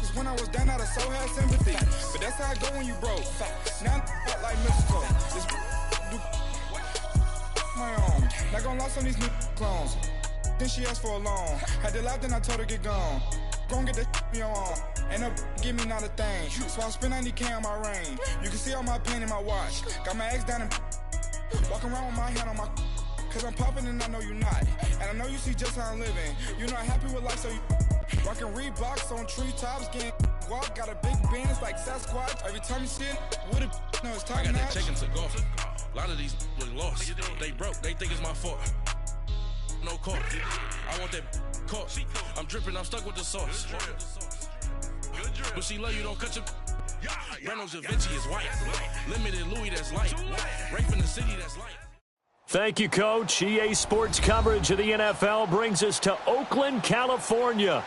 Cause when I was down, I so had sympathy. But that's how it go when you broke. Now I'm like mistletoe. This do my own. Not gonna lost on these new clones. Then she asked for a loan. Had to laugh, then I told her get gone. Gon' get that me on. Ain't no give me not a thing. So I spend 90K on my range. You can see all my pain in my watch. Got my ex down and walking around with my hand on my. Cause I'm popping and I know you not. And I know you see just how I'm living. You're not happy with life, so you rockin' Reeboks on treetops, getting walk. Got a big band, it's like Sasquatch. Every time you see it, with it, no, it's top notch. I got that check into golf. A lot of these look lost. They broke, they think it's my fault. No court. I want that court. I'm dripping, I'm stuck with the sauce. But she love you, don't cut your. Reynolds Da Vinci is white. Limited Louis, that's light. Rape in the city, that's light. Thank you, Coach. EA Sports coverage of the NFL brings us to Oakland, California.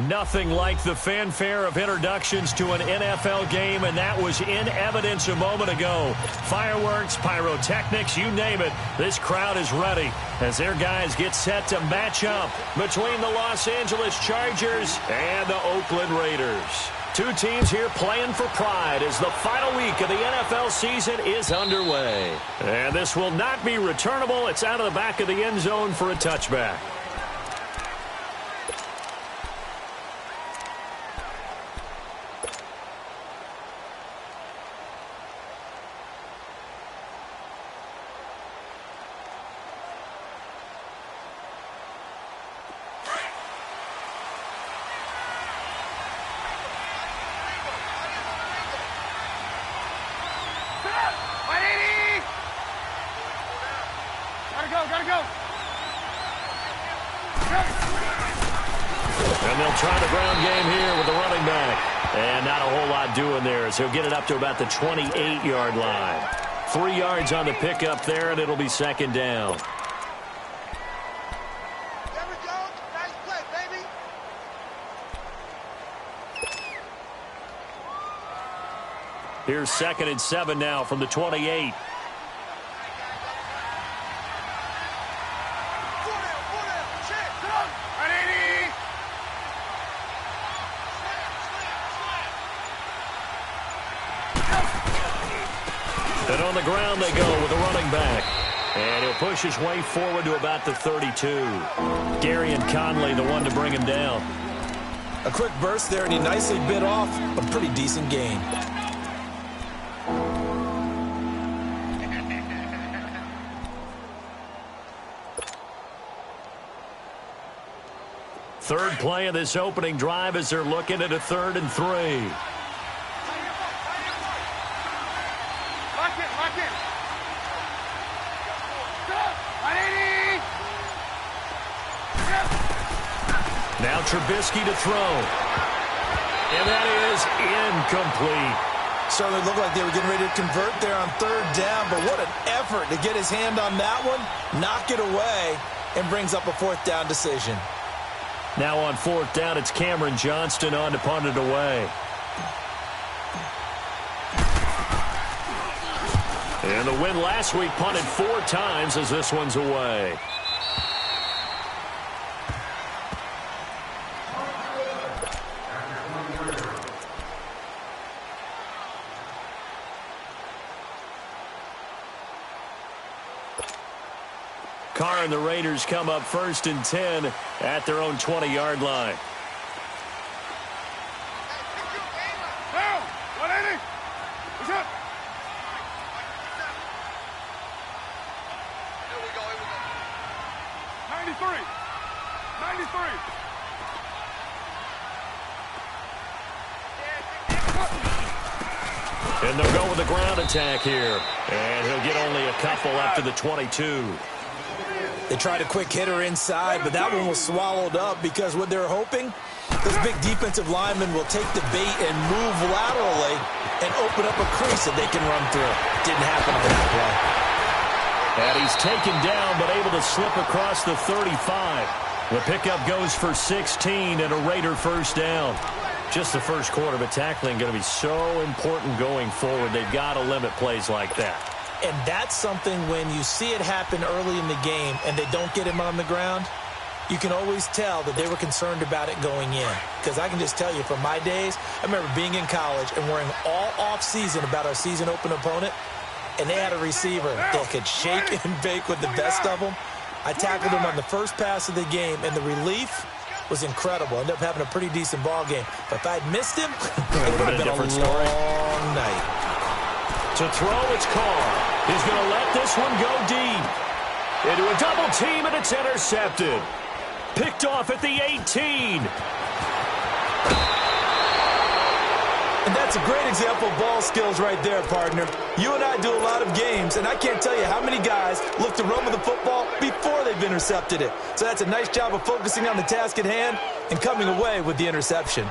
Nothing like the fanfare of introductions to an NFL game, and that was in evidence a moment ago. Fireworks, pyrotechnics, you name it. This crowd is ready as their guys get set to match up between the Los Angeles Chargers and the Oakland Raiders. Two teams here playing for pride as the final week of the NFL season is underway. And this will not be returnable. It's out of the back of the end zone for a touchback. And they'll try the ground game here with the running back. And not a whole lot doing there as he'll get it up to about the 28-yard line. 3 yards on the pickup there, and it'll be second down. There we go. Nice play, baby. Here's 2nd and 7 now from the 28. And on the ground they go with the running back. And he'll push his way forward to about the 32. Gary and Conley, the one to bring him down. A quick burst there, and he nicely bit off a pretty decent gain. Third play of this opening drive as they're looking at a 3rd and 3. Now Trubisky to throw. And that is incomplete. Certainly looked like they were getting ready to convert there on 3rd down, but what an effort to get his hand on that one, knock it away, and brings up a 4th down decision. Now on 4th down, it's Cameron Johnston on to punt it away. And the win last week punted 4 times as this one's away. Carr and the Raiders come up 1st and 10 at their own 20-yard line. Down! 180! What's up? Here we go, 93! 93! And they'll go with the ground attack here. And he'll get only a couple up to the 22. They tried a quick hitter inside, but that one was swallowed up because what they're hoping, this big defensive lineman will take the bait and move laterally and open up a crease that they can run through. Didn't happen on that play. And he's taken down, but able to slip across the 35. The pickup goes for 16 and a Raider 1st down. Just the first quarter, but tackling going to be so important going forward. They've got to limit plays like that. And that's something when you see it happen early in the game and they don't get him on the ground, you can always tell that they were concerned about it going in. Because I can just tell you from my days, I remember being in college and worrying all off-season about our season open opponent, and they had a receiver that could shake and bake with the best of them. I tackled him on the first pass of the game, and the relief was incredible. Ended up having a pretty decent ball game. But if I'd missed him, it would have been a long night. To throw, it's Carr. He's going to let this one go deep. Into a double team, and it's intercepted. Picked off at the 18. And that's a great example of ball skills right there, partner. You and I do a lot of games, and I can't tell you how many guys look to run with the football before they've intercepted it. So that's a nice job of focusing on the task at hand and coming away with the interception.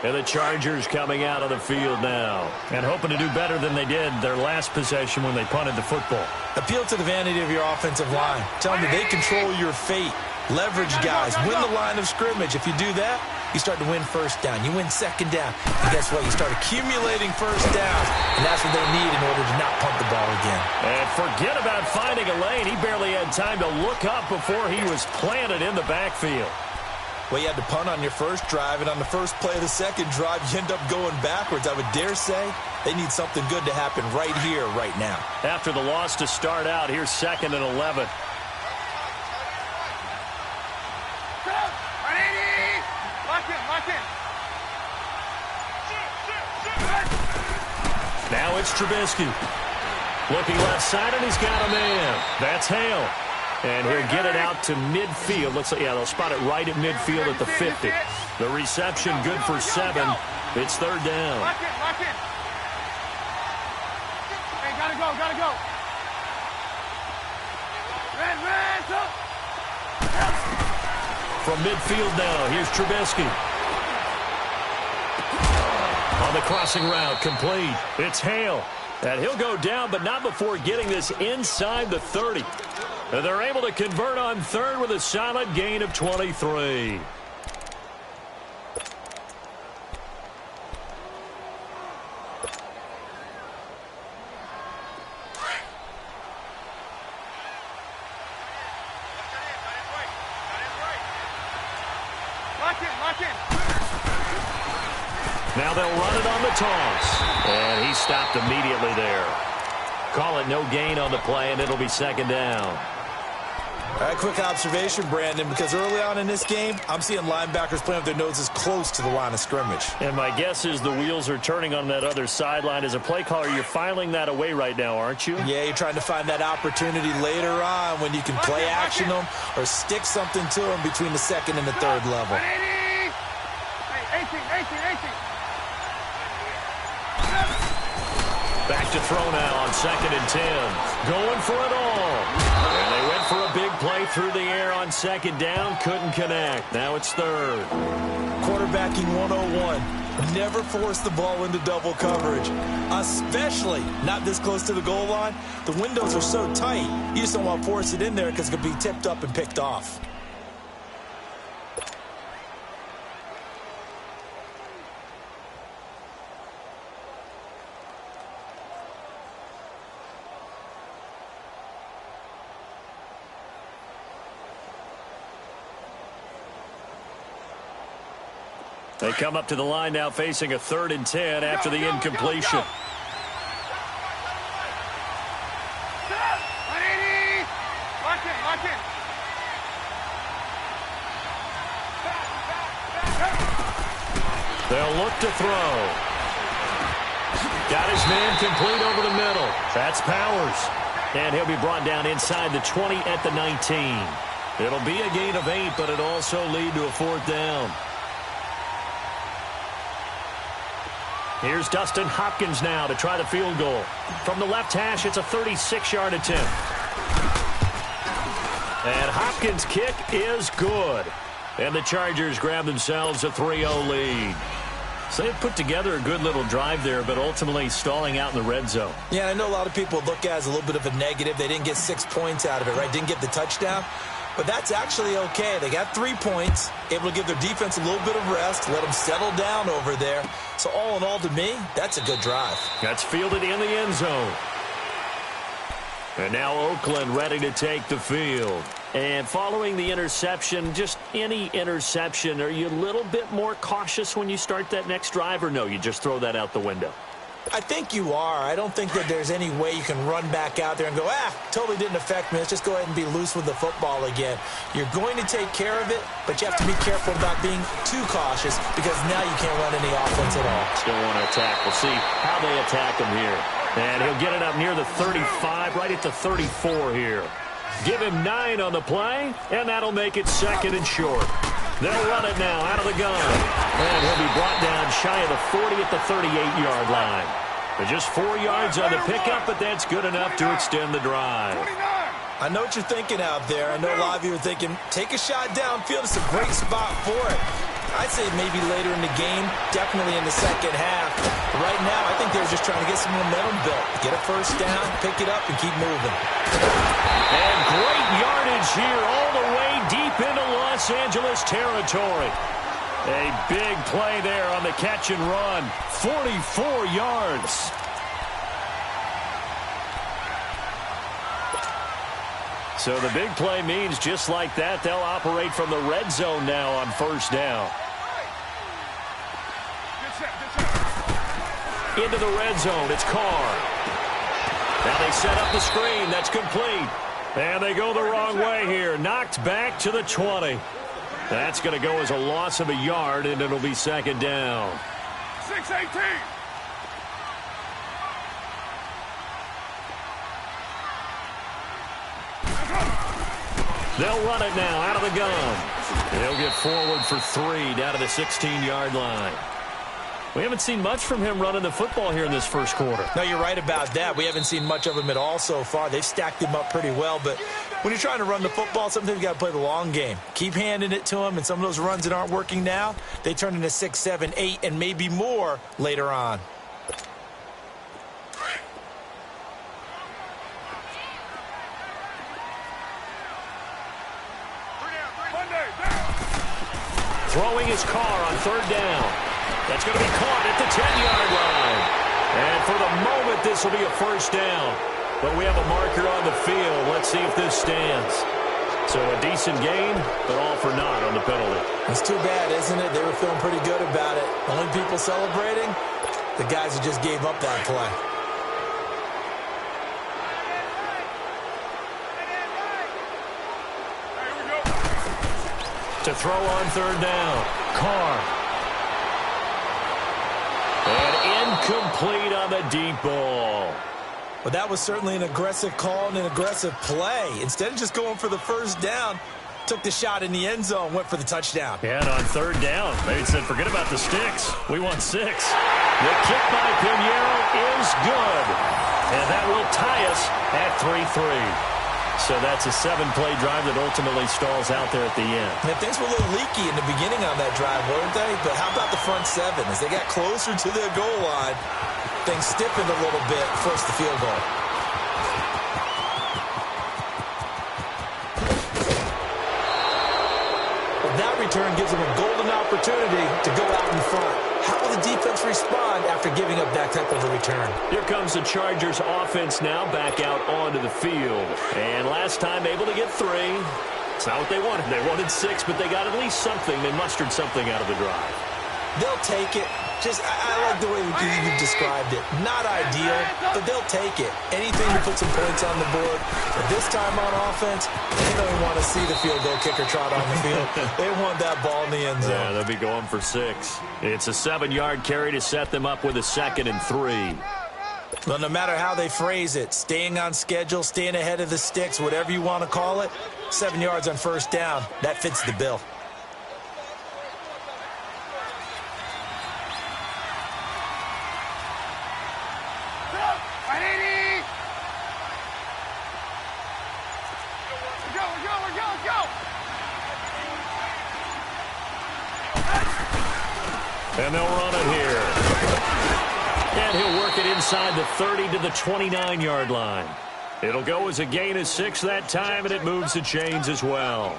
And the Chargers coming out of the field now and hoping to do better than they did their last possession when they punted the football. Appeal to the vanity of your offensive line. Tell them that they control your fate. Leverage guys. Win the line of scrimmage. If you do that, you start to win first down. You win second down. And guess what? You start accumulating first downs. And that's what they need in order to not punt the ball again. And forget about finding a lane. He barely had time to look up before he was planted in the backfield. Well, you had to punt on your first drive, and on the first play of the second drive, you end up going backwards. I would dare say they need something good to happen right here, right now. After the loss to start out, here's 2nd and 11. Now it's Trubisky. Looking left side, and he's got a man. That's Hale. And he'll get it out to midfield. Looks like, yeah, they'll spot it right at midfield at the 50. The reception good for 7. It's 3rd down. Lock it. Hey, gotta go. Red, From midfield now, here's Trubisky. On the crossing route, complete. It's Hale. And he'll go down, but not before getting this inside the 30. And they're able to convert on 3rd with a solid gain of 23. Lock it. Now they'll run it on the toss. And he stopped immediately there. Call it no gain on the play, and it'll be 2nd down. All right, quick observation, Brandon, because early on in this game, I'm seeing linebackers playing with their noses close to the line of scrimmage. And my guess is the wheels are turning on that other sideline. As a play caller, you're filing that away right now, aren't you? Yeah, you're trying to find that opportunity later on when you can play action them or stick something to them between the 2nd and the 3rd level. Hey, 18. Back to throw now on 2nd and 10. Going for it all. And they went for a big play through the air on 2nd down. Couldn't connect. Now it's 3rd. Quarterbacking 101. Never force the ball into double coverage, especially not this close to the goal line. The windows are so tight, you just don't want to force it in there because it could be tipped up and picked off. They come up to the line now facing a 3rd and 10 after the incompletion. Lock it. They'll look to throw. Got his man complete over the middle. That's Powers. And he'll be brought down inside the 20 at the 19. It'll be a gain of 8, but it'll also lead to a 4th down. Here's Dustin Hopkins now to try the field goal. From the left hash, it's a 36-yard attempt. And Hopkins' kick is good. And the Chargers grab themselves a 3-0 lead. So they put together a good little drive there, but ultimately stalling out in the red zone. Yeah, I know a lot of people look at it as a little bit of a negative. They didn't get 6 points out of it, right? Didn't get the touchdown. But that's actually okay. They got 3 points, able to give their defense a little bit of rest, let them settle down over there. So all in all, to me, that's a good drive. That's fielded in the end zone. And now Oakland ready to take the field. And following the interception, just any interception, are you a little bit more cautious when you start that next drive, or no, you just throw that out the window? I think you are. I don't think that there's any way you can run back out there and go, totally didn't affect me. Let's just go ahead and be loose with the football again. You're going to take care of it, but you have to be careful about being too cautious because now you can't run any offense at all. Still want to attack. We'll see how they attack him here. And he'll get it up near the 35, right at the 34 here. Give him 9 on the play, and that'll make it 2nd and short. They'll run it now out of the gun. And he'll be brought down shy of the 40 at the 38-yard line. But just 4 yards on the pickup, but that's good enough to extend the drive. I know what you're thinking out there. I know a lot of you are thinking, take a shot downfield. It's a great spot for it. I'd say maybe later in the game, definitely in the second half. But right now, I think they're just trying to get some momentum built. Get a first down, pick it up, and keep moving. And great yardage here all the way deep into Los Angeles territory. A big play there on the catch and run. 44 yards. So the big play means just like that, they'll operate from the red zone now on first down. Into the red zone, it's Carr. Now they set up the screen, that's complete. And they go the wrong way here, knocked back to the 20. That's going to go as a loss of a yard, and it'll be 2nd down. 6-18. They'll run it now out of the gun. He'll get forward for 3 down to the 16-yard line. We haven't seen much from him running the football here in this first quarter. No, you're right about that. We haven't seen much of him at all so far. They've stacked him up pretty well, but when you're trying to run the football, sometimes you got to play the long game. Keep handing it to him, and some of those runs that aren't working now, they turn into 6, 7, 8, and maybe more later on. Throwing his Carr on 3rd down. That's going to be caught at the 10-yard line. And for the moment, this will be a first down. But we have a marker on the field. Let's see if this stands. So a decent gain, but all for naught on the penalty. It's too bad, isn't it? They were feeling pretty good about it. Only people celebrating, the guys who just gave up that play. To throw on 3rd down. Carr. And incomplete on the deep ball. Well, that was certainly an aggressive call and an aggressive play. Instead of just going for the first down, took the shot in the end zone, went for the touchdown. Yeah, and on 3rd down, they said, forget about the sticks. We want 6. The kick by Pinheiro is good. And that will tie us at 3-3. So that's a 7-play drive that ultimately stalls out there at the end. And things were a little leaky in the beginning on that drive, weren't they? But how about the front 7? As they got closer to their goal line, things stiffened a little bit, forced the field goal. Well, that return gives them a golden opportunity to go out in front. How will the defense respond after giving up that type of a return? Here comes the Chargers offense now back out onto the field. And last time able to get 3. It's not what they wanted. They wanted 6, but they got at least something. They mustered something out of the drive. They'll take it. I like the way you described it. Not ideal, but they'll take it. Anything to put some points on the board. But this time on offense, they don't want to see the field goal kicker trot on the field. They want that ball in the end zone. Yeah, they'll be going for 6. It's a 7-yard carry to set them up with a 2nd and 3. Well, no matter how they phrase it, staying on schedule, staying ahead of the sticks, whatever you want to call it, 7 yards on first down, that fits the bill. And they'll run it here. And he'll work it inside the 30 to the 29-yard line. It'll go as a gain of 6 that time, and it moves the chains as well.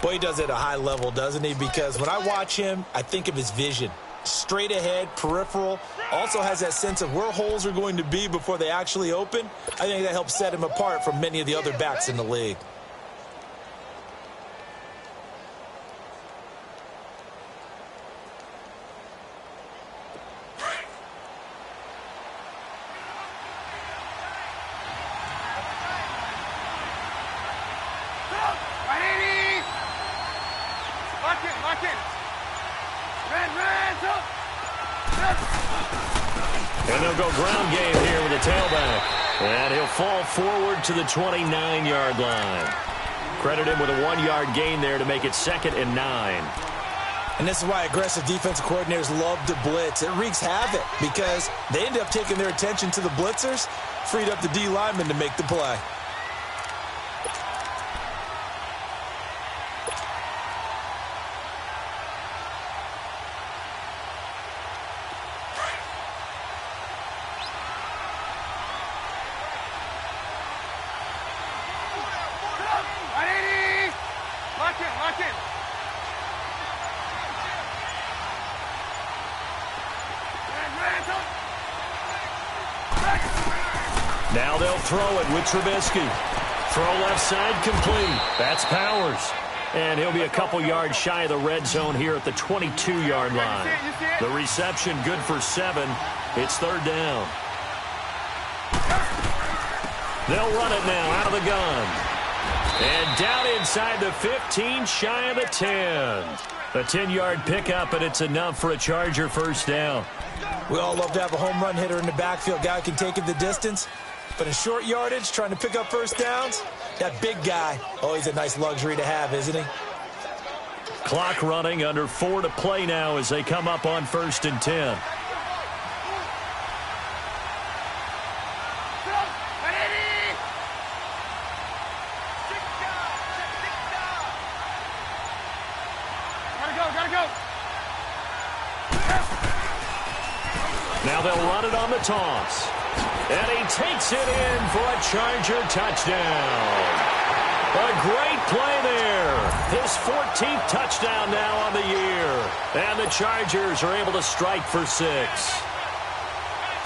Boy, he does it at a high level, doesn't he? Because when I watch him, I think of his vision. Straight ahead, peripheral. Also has that sense of where holes are going to be before they actually open. I think that helps set him apart from many of the other backs in the league. lock in. Red, up. And they'll go ground game here with a tailback. And he'll fall forward to the 29-yard line. Credit him with a 1-yard gain there to make it 2nd and 9. And this is why aggressive defensive coordinators love to blitz. It wreaks havoc because they end up taking their attention to the blitzers, freed up the D lineman to make the play. Lock in. Now they'll throw it with Trubisky. Throw left side complete. That's Powers. And he'll be a couple yards shy of the red zone here at the 22-yard line. The reception good for 7. It's 3rd down. They'll run it now out of the gun. And down inside the 15, shy of the 10. A 10-yard pickup, and it's enough for a Charger first down. We all love to have a home run hitter in the backfield. Guy can take it the distance. But in short yardage, trying to pick up first downs, that big guy, always a nice luxury to have, isn't he? Clock running, under 4 to play now as they come up on 1st and 10. Now they'll run it on the toss. And he takes it in for a Charger touchdown. A great play there. His 14th touchdown now on the year. And the Chargers are able to strike for 6.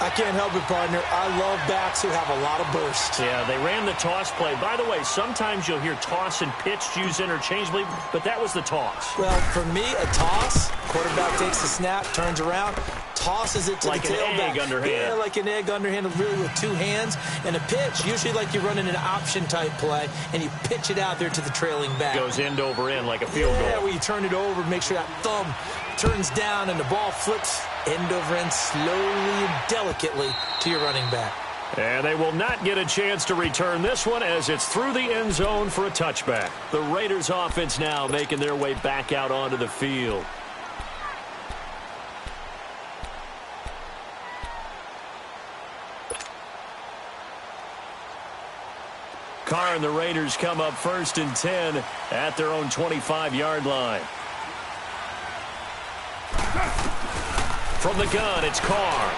I can't help it, partner. I love backs who have a lot of burst. Yeah, they ran the toss play. By the way, sometimes you'll hear toss and pitch used interchangeably, but that was the toss. Well, for me, a toss, quarterback takes the snap, turns around, tosses it to like the tailback. Like an egg underhand. Yeah, like an egg underhand, really with 2 hands. And a pitch, usually like you're running an option-type play, and you pitch it out there to the trailing back. Goes end over end like a field goal. Yeah, where you turn it over, make sure that thumb turns down, and the ball flips end over end slowly and delicately to your running back. And they will not get a chance to return this one as it's through the end zone for a touchback. The Raiders offense now making their way back out onto the field. Carr and the Raiders come up 1st and 10 at their own 25-yard line. From the gun, it's Carr.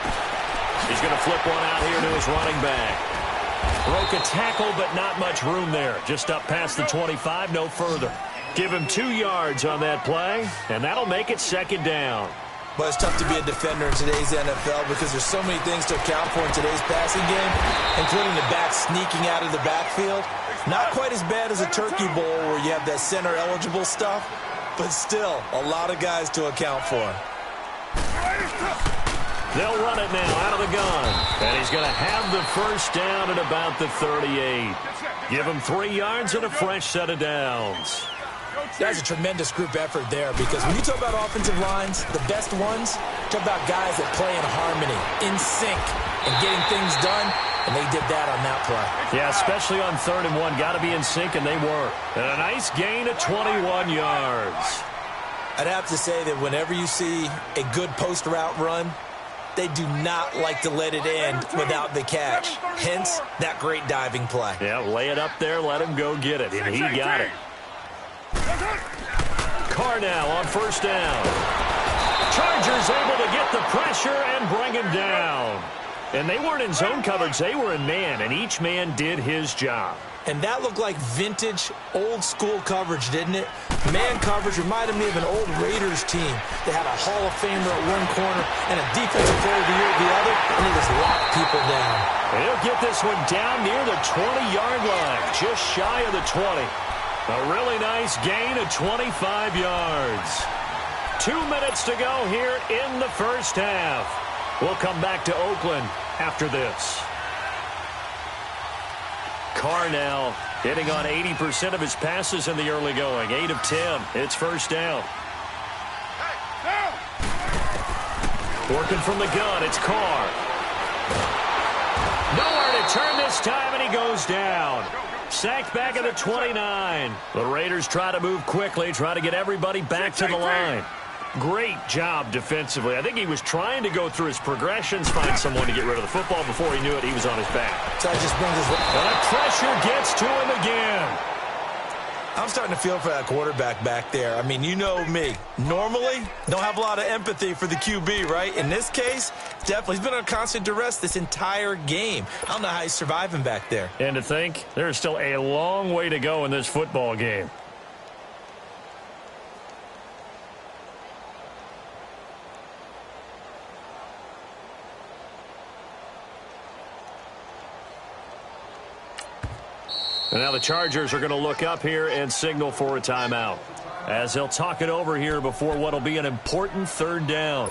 He's going to flip one out here to his running back. Broke a tackle, but not much room there. Just up past the 25, no further. Give him 2 yards on that play, and that'll make it 2nd down. But it's tough to be a defender in today's NFL because there's so many things to account for in today's passing game, including the back sneaking out of the backfield. Not quite as bad as a turkey bowl where you have that center-eligible stuff, but still a lot of guys to account for. They'll run it now out of the gun. And he's going to have the first down at about the 38. Give him 3 yards and a fresh set of downs. That's a tremendous group effort there because when you talk about offensive lines, the best ones, talk about guys that play in harmony, in sync, and getting things done, and they did that on that play. Yeah, especially on 3rd and 1. Got to be in sync, and they were. And a nice gain of 21 yards. I'd have to say that whenever you see a good post route run, they do not like to let it end without the catch. Hence, that great diving play. Yeah, lay it up there, let him go get it, and he got it. Carr now on 1st down. Chargers able to get the pressure and bring him down. And they weren't in zone coverage, they were in man, and each man did his job. And that looked like vintage, old-school coverage, didn't it? Man coverage reminded me of an old Raiders team. They had a Hall of Famer at one corner and a defensive player of the year at the other, and they just locked people down. He'll get this one down near the 20-yard line, just shy of the 20. A really nice gain of 25 yards. 2 minutes to go here in the first half. We'll come back to Oakland after this. Carr now hitting on 80% of his passes in the early going. 8 of 10. It's first down. Working from the gun, it's Carr. Nowhere to turn this time, and he goes down. Sacked back at the 29. The Raiders try to move quickly, try to get everybody back to the line. Great job defensively. I think he was trying to go through his progressions, find someone to get rid of the football. Before he knew it, he was on his back. So that just brings us... And the pressure gets to him again. I'm starting to feel for that quarterback back there. I mean, you know me. Normally, don't have a lot of empathy for the QB, right? In this case, definitely. He's been under constant duress this entire game. I don't know how he's surviving back there. And to think, there's still a long way to go in this football game. And now the Chargers are going to look up here and signal for a timeout, as they'll talk it over here before what will be an important third down.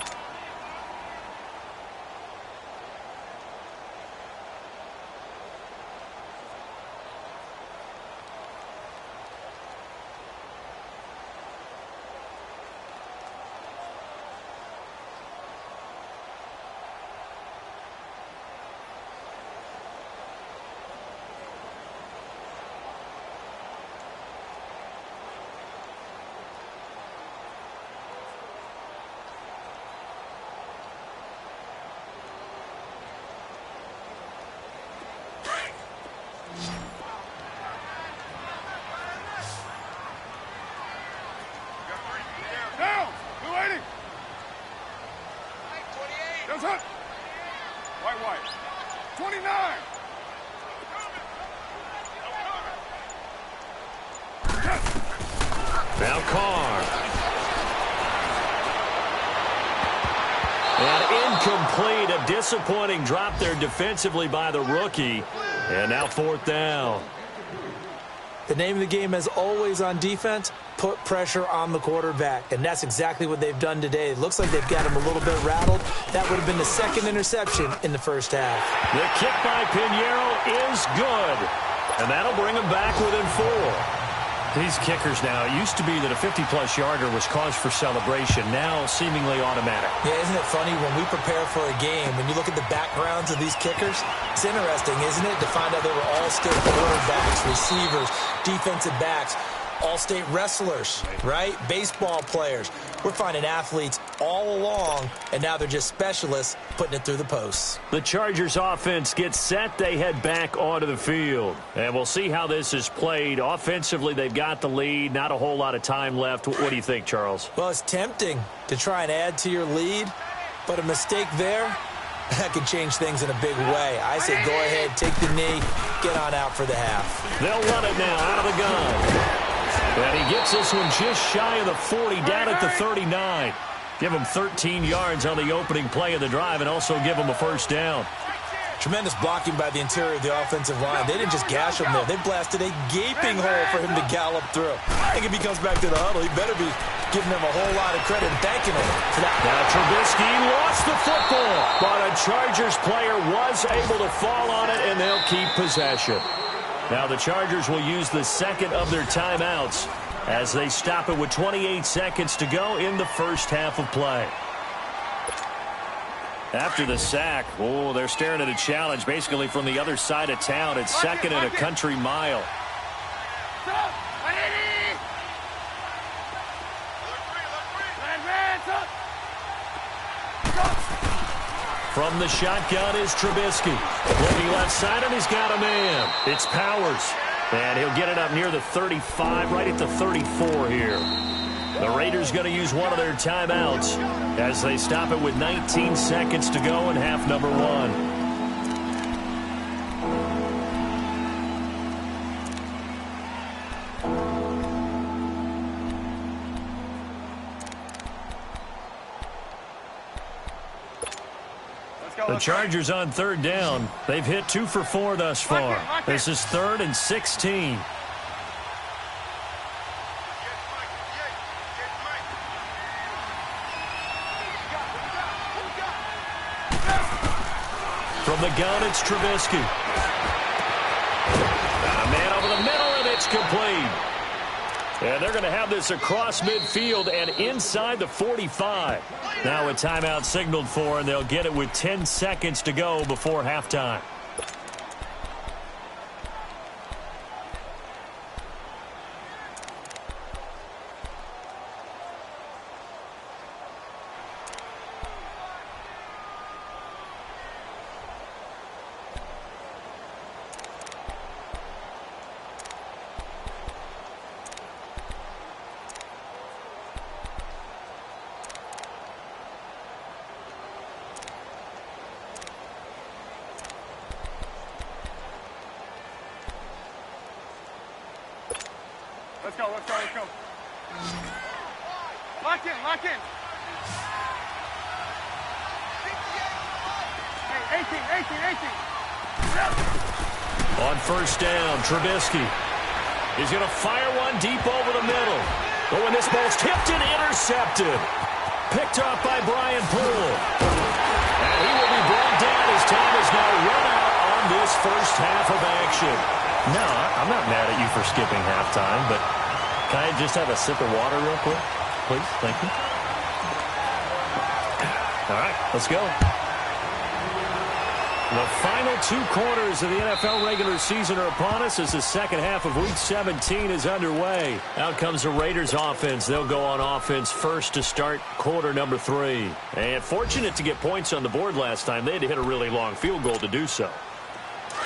White. 29. Now Carr. And incomplete. A disappointing drop there defensively by the rookie. And now fourth down. The name of the game, as always on defense, put pressure on the quarterback. And that's exactly what they've done today. It looks like they've got him a little bit rattled. That would have been the second interception in the first half. The kick by Pinheiro is good. And that'll bring him back within 4. These kickers now, it used to be that a 50-plus yarder was cause for celebration. Now seemingly automatic. Yeah, isn't it funny when we prepare for a game, when you look at the backgrounds of these kickers, it's interesting, isn't it, to find out they were all-state quarterbacks, receivers, defensive backs, all-state wrestlers, right? Baseball players. We're finding athletes all along, and now they're just specialists putting it through the posts. The Chargers offense gets set. They head back onto the field. And we'll see how this is played. Offensively, they've got the lead. Not a whole lot of time left. What do you think, Charles? Well, it's tempting to try and add to your lead, but a mistake there, that could change things in a big way. I say go ahead, take the knee, get on out for the half. They'll run it now out of the gun. And he gets this one just shy of the 40, down at the 39. Give him 13 yards on the opening play of the drive and also give him a first down. Tremendous blocking by the interior of the offensive line. They didn't just gash him there. They blasted a gaping hole for him to gallop through. I think if he comes back to the huddle, he better be giving them a whole lot of credit and thanking him for that. Now Trubisky lost the football, but a Chargers player was able to fall on it, and they'll keep possession. Now the Chargers will use the second of their timeouts as they stop it with 28 seconds to go in the first half of play. After the sack, they're staring at a challenge basically from the other side of town. It's second and a country mile. From the shotgun is Trubisky. Looking left side, and he's got a man. It's Powers. And he'll get it up near the 35, right at the 34 here. The Raiders going to use one of their timeouts as they stop it with 19 seconds to go in half number 1. The Chargers on third down. They've hit 2 for 4 thus far. This is 3rd and 16. From the gun, it's Trubisky. A man over the middle, and it's complete. And they're going to have this across midfield and inside the 45. Now a timeout signaled for, and they'll get it with 10 seconds to go before halftime. Let's go, let's go, let's go. Lock in, lock in. Hey, 18. On first down, Trubisky is going to fire one deep over the middle. Oh, and this ball's tipped and intercepted. Picked off by Brian Poole. And he will be brought down as time is now run out on this first half of action. No, I'm not mad at you for skipping halftime, but can I just have a sip of water real quick? Please, thank you. All right, let's go. The final 2 quarters of the NFL regular season are upon us as the second half of Week 17 is underway. Out comes the Raiders offense. They'll go on offense first to start quarter number 3. And fortunate to get points on the board last time. They had to hit a really long field goal to do so.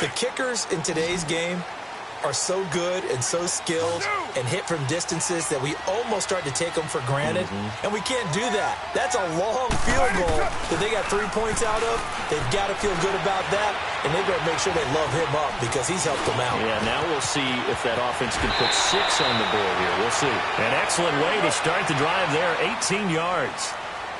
The kickers in today's game are so good and so skilled and hit from distances that we almost start to take them for granted, and we can't do that. That's a long field goal that they got 3 points out of. They've got to feel good about that, and they've got to make sure they love him up because he's helped them out. Yeah, now we'll see if that offense can put 6 on the board here. We'll see. An excellent way to start the drive there, 18 yards.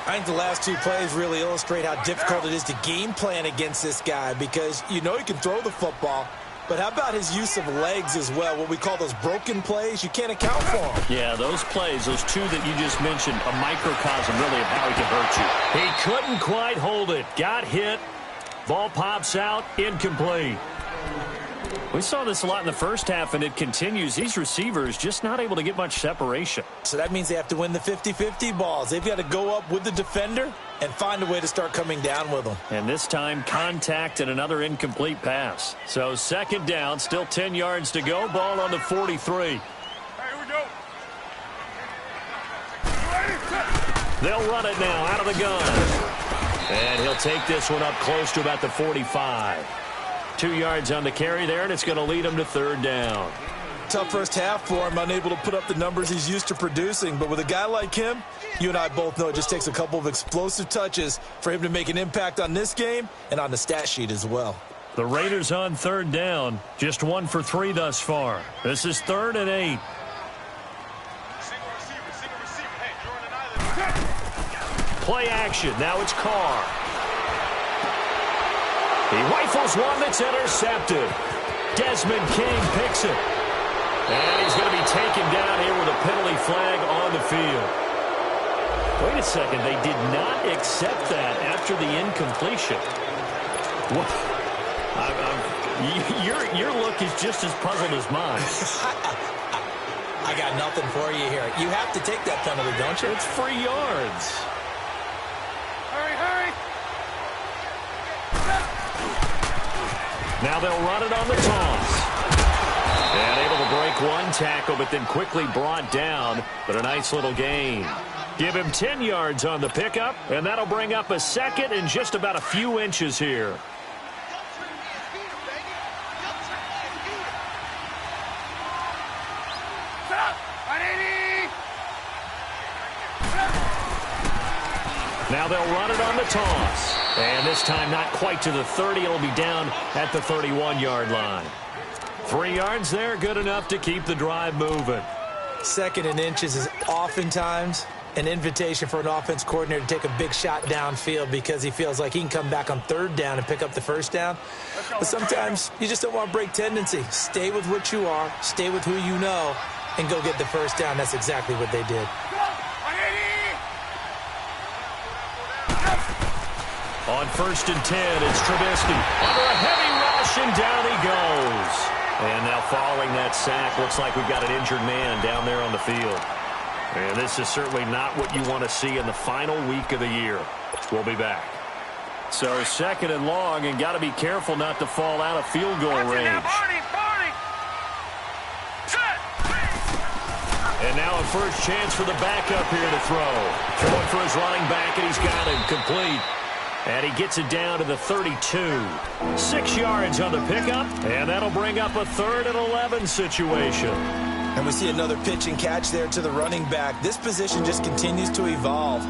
I think the last 2 plays really illustrate how difficult it is to game plan against this guy because you know he can throw the football, but how about his use of legs as well, what we call those broken plays? You can't account for them. Yeah, those plays, those 2 that you just mentioned, a microcosm really of how he can hurt you. He couldn't quite hold it. Got hit. Ball pops out. Incomplete. We saw this a lot in the first half, and it continues. These receivers just not able to get much separation. So that means they have to win the 50-50 balls. They've got to go up with the defender and find a way to start coming down with them. And this time, contact and another incomplete pass. So second down, still 10 yards to go. Ball on the 43. Hey, here we go. They'll run it now out of the gun. And he'll take this one up close to about the 45. 2 yards on the carry there, and it's going to lead him to third down. Tough first half for him, unable to put up the numbers he's used to producing. But with a guy like him, you and I both know it just takes a couple of explosive touches for him to make an impact on this game and on the stat sheet as well. The Raiders on third down, just 1 for 3 thus far. This is 3rd and 8. Single receiver. Hey, you're on an island. Play action. Now it's Carr. He rifles one that's intercepted. Desmond King picks it. And he's going to be taken down here with a penalty flag on the field. Wait a second. They did not accept that after the incompletion. What? Your look is just as puzzled as mine. I got nothing for you here. You have to take that penalty, don't you? It's free yards. Hurry, hurry. Now they'll run it on the toss. And able to break one tackle, but then quickly brought down. But a nice little gain. Give him 10 yards on the pickup, and that'll bring up a second and just about a few inches here. Now they'll run it on the toss. And this time not quite to the 30. It'll be down at the 31-yard line. 3 yards there, good enough to keep the drive moving. Second and inches is oftentimes an invitation for an offense coordinator to take a big shot downfield because he feels like he can come back on third down and pick up the first down. But sometimes you just don't want to break tendency. Stay with what you are, stay with who you know, and go get the first down. That's exactly what they did. On 1st and 10, it's Trubisky. Under a heavy rush, and down he goes. And now following that sack, looks like we've got an injured man down there on the field. And this is certainly not what you want to see in the final week of the year. We'll be back. So second and long, and got to be careful not to fall out of field goal range. And now a first chance for the backup here to throw. Throwing for his running back, and he's got him complete. And he gets it down to the 32. 6 yards on the pickup, and that'll bring up a 3rd and 11 situation. And we see another pitch and catch there to the running back. This position just continues to evolve.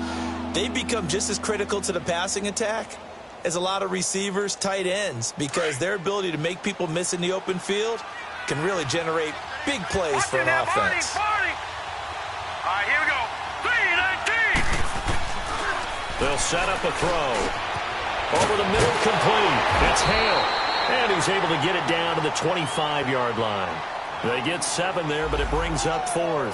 They become just as critical to the passing attack as a lot of receivers, tight ends, because their ability to make people miss in the open field can really generate big plays for an offense. All right, here we go. 3-19. They'll set up a throw. Over the middle, complete. It's Hale. And he's able to get it down to the 25-yard line. They get 7 there, but it brings up 4th.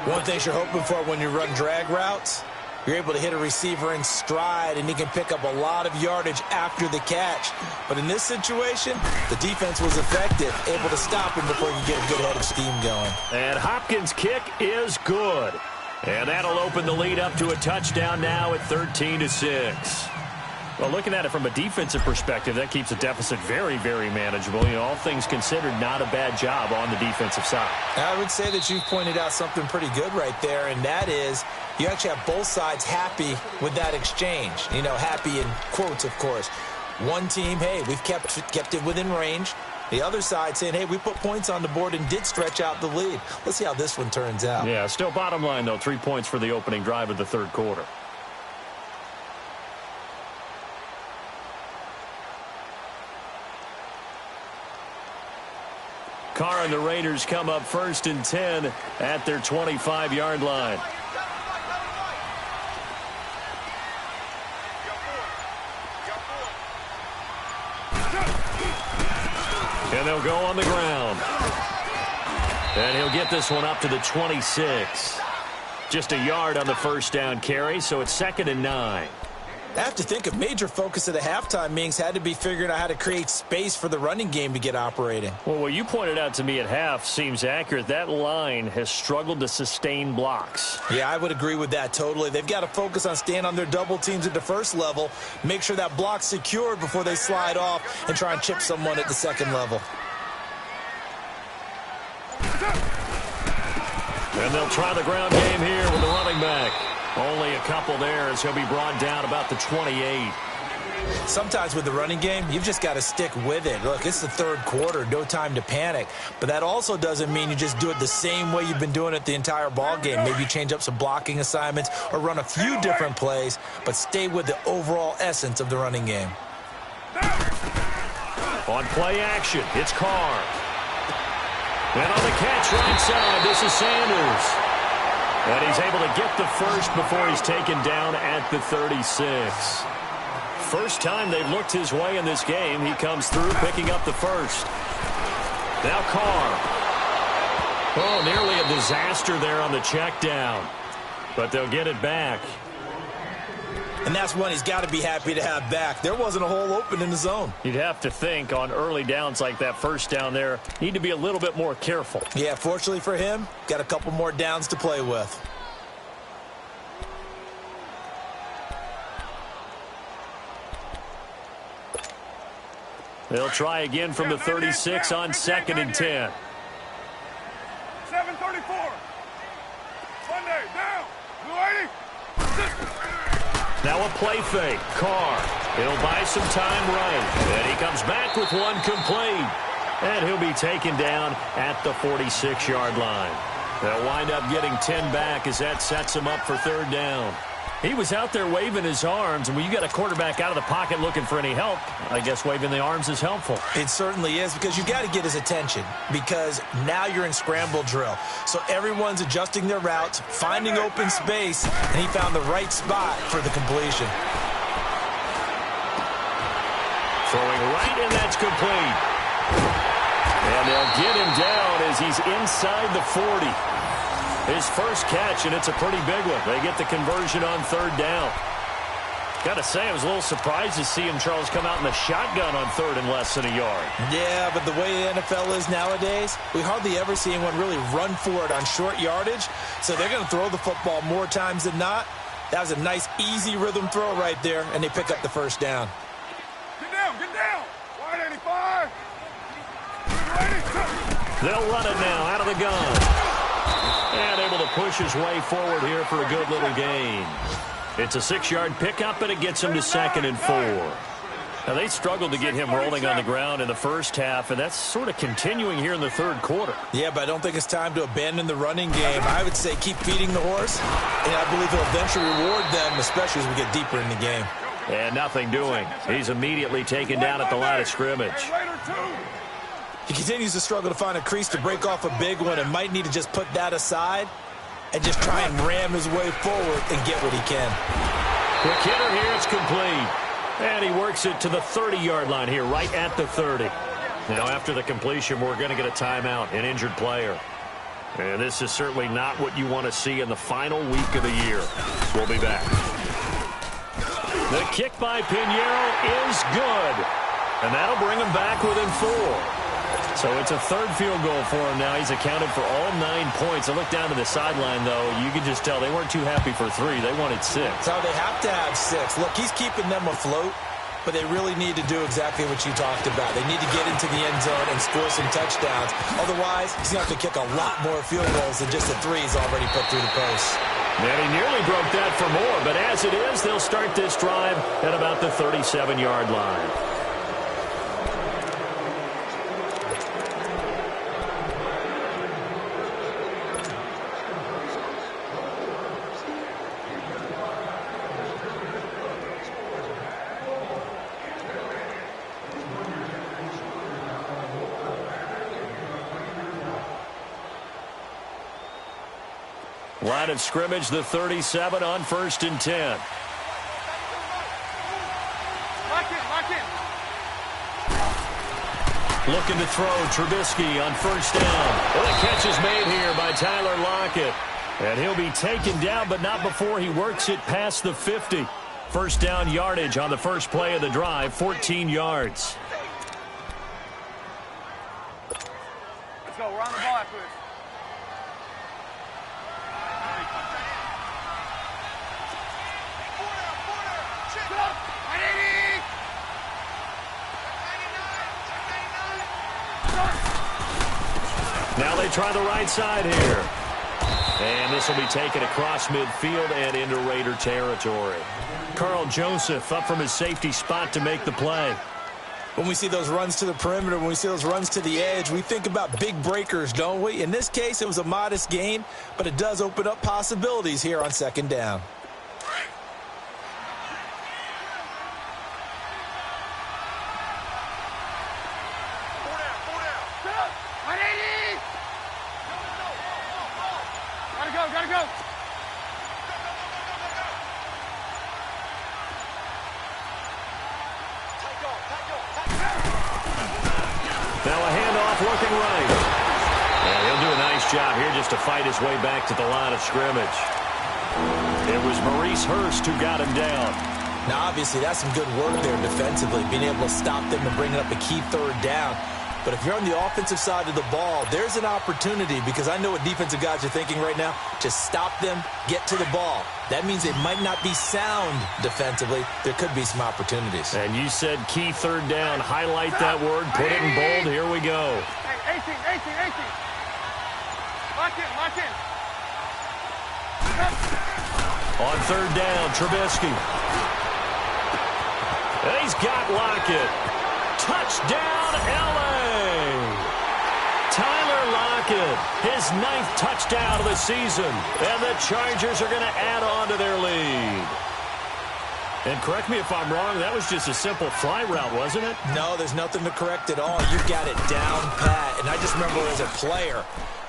One thing you're hoping for when you run drag routes, you're able to hit a receiver in stride, and he can pick up a lot of yardage after the catch. But in this situation, the defense was effective, able to stop him before he could get a good head of steam going. And Hopkins' kick is good. And that'll open the lead up to a touchdown now at 13-6. Well, looking at it from a defensive perspective, that keeps the deficit very, very manageable. You know, all things considered, not a bad job on the defensive side. I would say that you've pointed out something pretty good right there, and that is you actually have both sides happy with that exchange. You know, happy in quotes, of course. One team, hey, we've kept it within range. The other side saying, hey, we put points on the board and did stretch out the lead. Let's see how this one turns out. Yeah, still bottom line, though, 3 points for the opening drive of the third quarter. Carr and the Raiders come up 1st and 10 at their 25-yard line. And they'll go on the ground. And he'll get this one up to the 26. Just a yard on the first down carry, so it's 2nd and 9. I have to think a major focus of the halftime meetings had to be figuring out how to create space for the running game to get operating. Well, what you pointed out to me at half seems accurate. That line has struggled to sustain blocks. Yeah, I would agree with that totally. They've got to focus on staying on their double teams at the first level, make sure that block's secured before they slide off and try and chip someone at the second level. And they'll try the ground game here with the running back. Only a couple there as he'll be brought down about the 28. Sometimes with the running game, you've just got to stick with it. Look, it's the third quarter, no time to panic. But that also doesn't mean you just do it the same way you've been doing it the entire ball game. Maybe change up some blocking assignments or run a few different plays, but stay with the overall essence of the running game. On play action, it's Carr. And on the catch right side, this is Sanders. And he's able to get the first before he's taken down at the 36. First time they've looked his way in this game. He comes through picking up the first. Now Carr. Oh, nearly a disaster there on the check down. But they'll get it back. And that's one he's got to be happy to have back. There wasn't a hole open in the zone. You'd have to think on early downs like that first down there, need to be a little bit more careful. Yeah, fortunately for him, got a couple more downs to play with. They'll try again from the 36 on 2nd and 10. 7:34. Sunday, down. Blue 80. Now a play fake. Carr. He'll buy some time right. And he comes back with one complete. And he'll be taken down at the 46-yard line. They'll wind up getting 10 back as that sets him up for 3rd down. He was out there waving his arms, and when you got a quarterback out of the pocket looking for any help, I guess waving the arms is helpful. It certainly is, because you got to get his attention, because now you're in scramble drill. So everyone's adjusting their routes, finding open space, and he found the right spot for the completion. Throwing right, and that's complete. And they'll get him down as he's inside the 40. His first catch, and it's a pretty big one. They get the conversion on 3rd down. Got to say, I was a little surprised to see him, Charles, come out in the shotgun on 3rd and less than a yard. Yeah, but the way the NFL is nowadays, we hardly ever see anyone really run for it on short yardage. So they're going to throw the football more times than not. That was a nice, easy rhythm throw right there, and they pick up the first down. Get down, get down. Wide 85. Ready, They'll run it now out of the gun. And able to push his way forward here for a good little gain. It's a 6-yard pickup, and it gets him to 2nd and 4. Now, they struggled to get him rolling on the ground in the first half, and that's sort of continuing here in the 3rd quarter. Yeah, but I don't think it's time to abandon the running game. I would say keep feeding the horse, and I believe he'll eventually reward them, especially as we get deeper in the game. And nothing doing. He's immediately taken down at the line of scrimmage. He continues to struggle to find a crease to break off a big one and might need to just put that aside and just try and ram his way forward and get what he can. Quick hitter here, it's complete. And he works it to the 30-yard line here, right at the 30. Now, after the completion, we're going to get a timeout, an injured player. And this is certainly not what you want to see in the final week of the year. We'll be back. The kick by Pinheiro is good. And that'll bring him back within 4. So it's a 3rd field goal for him now. He's accounted for all 9 points. I look down to the sideline, though. You can just tell they weren't too happy for 3. They wanted 6. So they have to have 6. Look, he's keeping them afloat, but they really need to do exactly what you talked about. They need to get into the end zone and score some touchdowns. Otherwise, he's going to have to kick a lot more field goals than just the 3 he's already put through the post. And he nearly broke that for more, but as it is, they'll start this drive at about the 37-yard line. Line of scrimmage, the 37 on 1st and 10. Lock in. Looking to throw Trubisky on 1st down. Well, the catch is made here by Tyler Lockett. And he'll be taken down, but not before he works it past the 50. 1st down yardage on the first play of the drive, 14 yards. Let's go. We're on the ball after this. Now they try the right side here. And this will be taken across midfield and into Raider territory. Carl Joseph up from his safety spot to make the play. When we see those runs to the perimeter, when we see those runs to the edge, we think about big breakers, don't we? In this case, it was a modest gain, but it does open up possibilities here on 2nd down. Gotta go. Now a handoff looking right. And he'll do a nice job here just to fight his way back to the line of scrimmage. It was Maurice Hurst who got him down. Now, obviously, that's some good work there defensively, being able to stop them and bringing up a key 3rd down. But if you're on the offensive side of the ball, there's an opportunity, because I know what defensive guys are thinking right now. Just stop them, get to the ball. That means they might not be sound defensively. There could be some opportunities. And you said key 3rd down. Highlight that word. Put it in bold. Here we go. Hey, 18. Lock in. On 3rd down, Trubisky. And he's got Lockett. Touchdown, L.A. Tyler Lockett, his 9th touchdown of the season. And the Chargers are going to add on to their lead. And correct me if I'm wrong, that was just a simple fly route, wasn't it? No, there's nothing to correct at all. You've got it down pat. And I just remember as a player,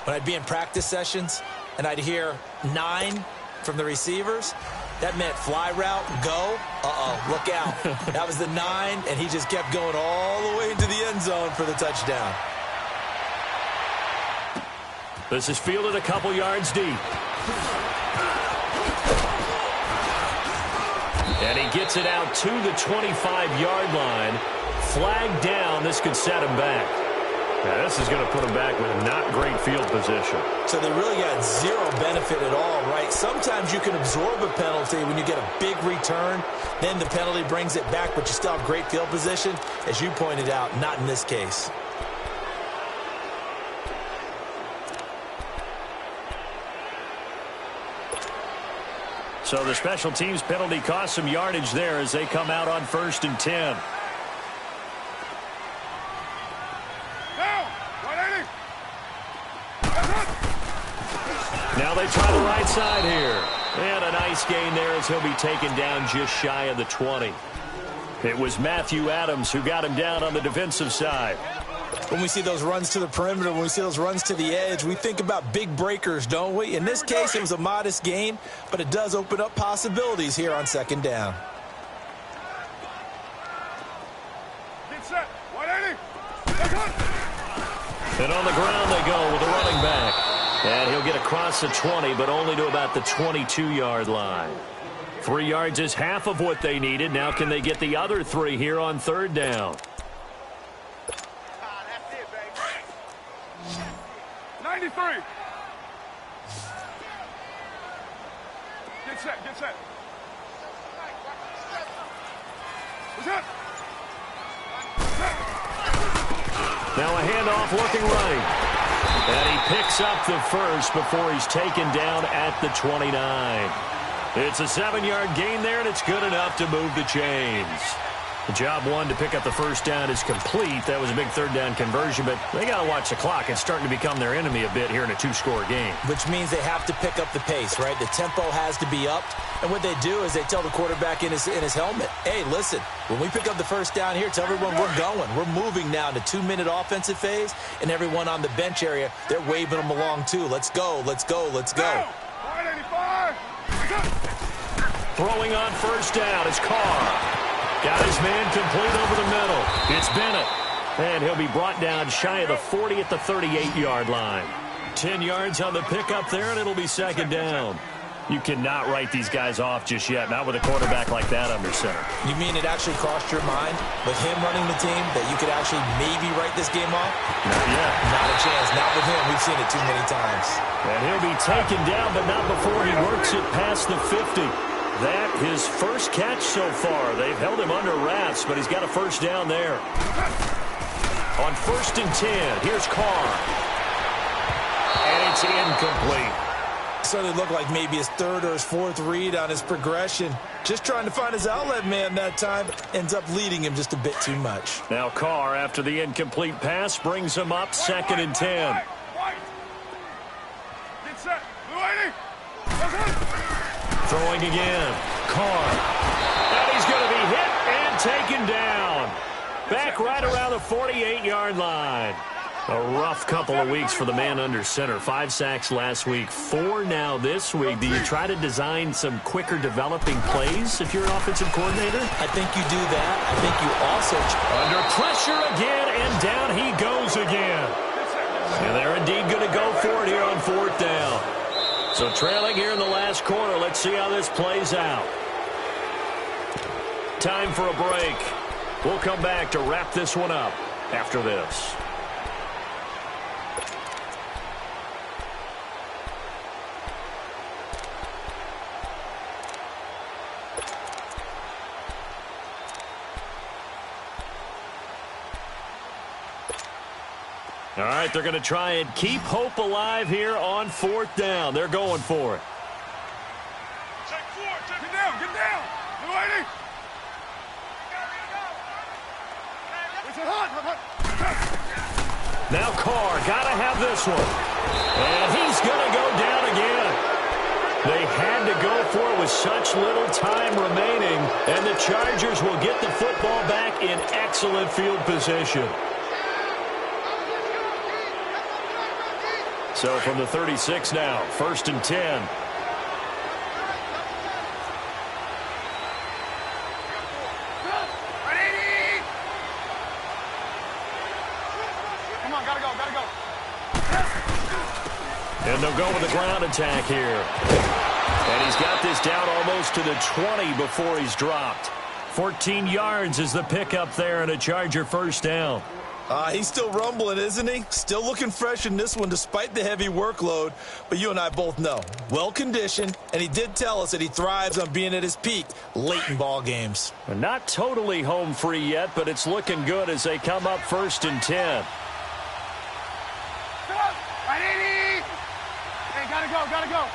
when I'd be in practice sessions and I'd hear 9 from the receivers, that meant fly route, go, look out. That was the 9, and he just kept going all the way into the end zone for the touchdown. This is fielded a couple yards deep. And he gets it out to the 25-yard line. Flag down. This could set him back. Now, this is going to put him back with not great field position. So they really got zero benefit at all, right? Sometimes you can absorb a penalty when you get a big return. Then the penalty brings it back, but you still have great field position. As you pointed out, not in this case. So the special teams penalty cost some yardage there as they come out on 1st and 10. Now they try the right side here. And a nice gain there as he'll be taken down just shy of the 20. It was Matthew Adams who got him down on the defensive side. When we see those runs to the perimeter, when we see those runs to the edge, we think about big breakers, don't we? In this case, it was a modest gain, but it does open up possibilities here on 2nd down. Get set. 180. And on the ground they go with the running back. And he'll get across the 20, but only to about the 22-yard line. 3 yards is half of what they needed. Now can they get the other 3 here on 3rd down? 93. Get set. Get set. What's up? Now a handoff looking right. And he picks up the first before he's taken down at the 29. It's a 7-yard gain there, and it's good enough to move the chains. The job one to pick up the first down is complete. That was a big 3rd down conversion, but they got to watch the clock. It's starting to become their enemy a bit here in a 2-score game. Which means they have to pick up the pace, right? The tempo has to be upped. And what they do is they tell the quarterback in his helmet, hey, listen, when we pick up the first down here, tell everyone we're going. We're moving now to 2-minute offensive phase, and everyone on the bench area, they're waving them along too. Let's go, let's go, let's go. 185. Throwing on 1st down is Carr. Got his man complete over the middle. It's Bennett. And he'll be brought down shy of the 40 at the 38-yard line. 10 yards on the pickup there, and it'll be 2nd down. You cannot write these guys off just yet, not with a quarterback like that under center. You mean it actually crossed your mind with him running the team that you could actually maybe write this game off? Not yet. Not a chance. Not with him. We've seen it too many times. And he'll be taken down, but not before he works it past the 50. That his first catch so far. They've held him under wraps, but he's got a first down there. On 1st and 10, here's Carr. And it's incomplete. Certainly looked like maybe his 3rd or his 4th read on his progression. Just trying to find his outlet man that time. Ends up leading him just a bit too much. Now Carr, after the incomplete pass, brings him up 2nd and 10. Get set. 280. Throwing again. Carr. And he's going to be hit and taken down. Back right around the 48-yard line. A rough couple of weeks for the man under center. 5 sacks last week, 4 now this week. Do you try to design some quicker developing plays if you're an offensive coordinator? I think you do that. I think you also... Under pressure again, and down he goes again. And they're indeed going to go for it here on 4th down. So trailing here in the last quarter. Let's see how this plays out. Time for a break. We'll come back to wrap this one up after this. All right, they're going to try and keep hope alive here on 4th down. They're going for it. Check 4. Get down. Get down. 280. Now Carr, got to have this one. And he's going to go down again. They had to go for it with such little time remaining. And the Chargers will get the football back in excellent field position. So from the 36 now, 1st and 10. Come on, gotta go. And they'll go with the ground attack here. And he's got this down almost to the 20 before he's dropped. 14 yards is the pickup there and a Charger first down. He's still rumbling, isn't he? Still looking fresh in this one despite the heavy workload. But you and I both know, well-conditioned, and he did tell us that he thrives on being at his peak late in ball games. Not totally home free yet, but it's looking good as they come up 1st and 10. Hey, gotta go.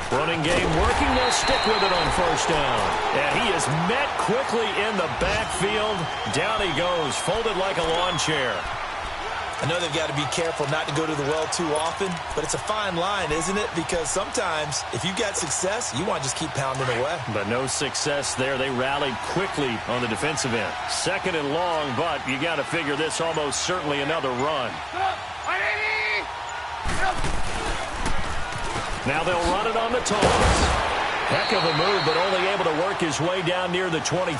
Running game working. They'll stick with it on 1st down. And he is met quickly in the backfield. Down he goes, folded like a lawn chair. I know they've got to be careful not to go to the well too often, but it's a fine line, isn't it? Because sometimes, if you got success, you want to just keep pounding away. But no success there. They rallied quickly on the defensive end. 2nd and long, but you got to figure this almost certainly another run. Now they'll run it on the toss. Heck of a move, but only able to work his way down near the 23.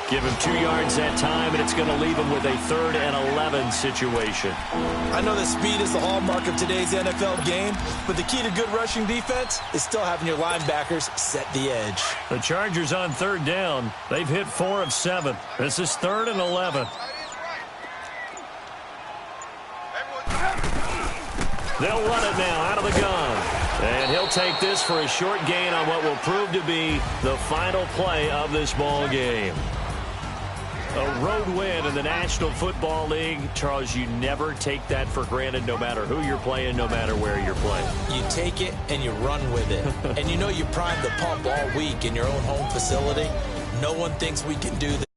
Give him 2 yards that time, and it's going to leave him with a 3rd and 11 situation. I know that speed is the hallmark of today's NFL game, but the key to good rushing defense is still having your linebackers set the edge. The Chargers on 3rd down. They've hit 4 of 7. This is 3rd and 11. They'll run it now out of the gun. And he'll take this for a short gain on what will prove to be the final play of this ball game. A road win in the National Football League. Charles, you never take that for granted no matter who you're playing, no matter where you're playing. You take it and you run with it. And you know you primed the pump all week in your own home facility. No one thinks we can do that.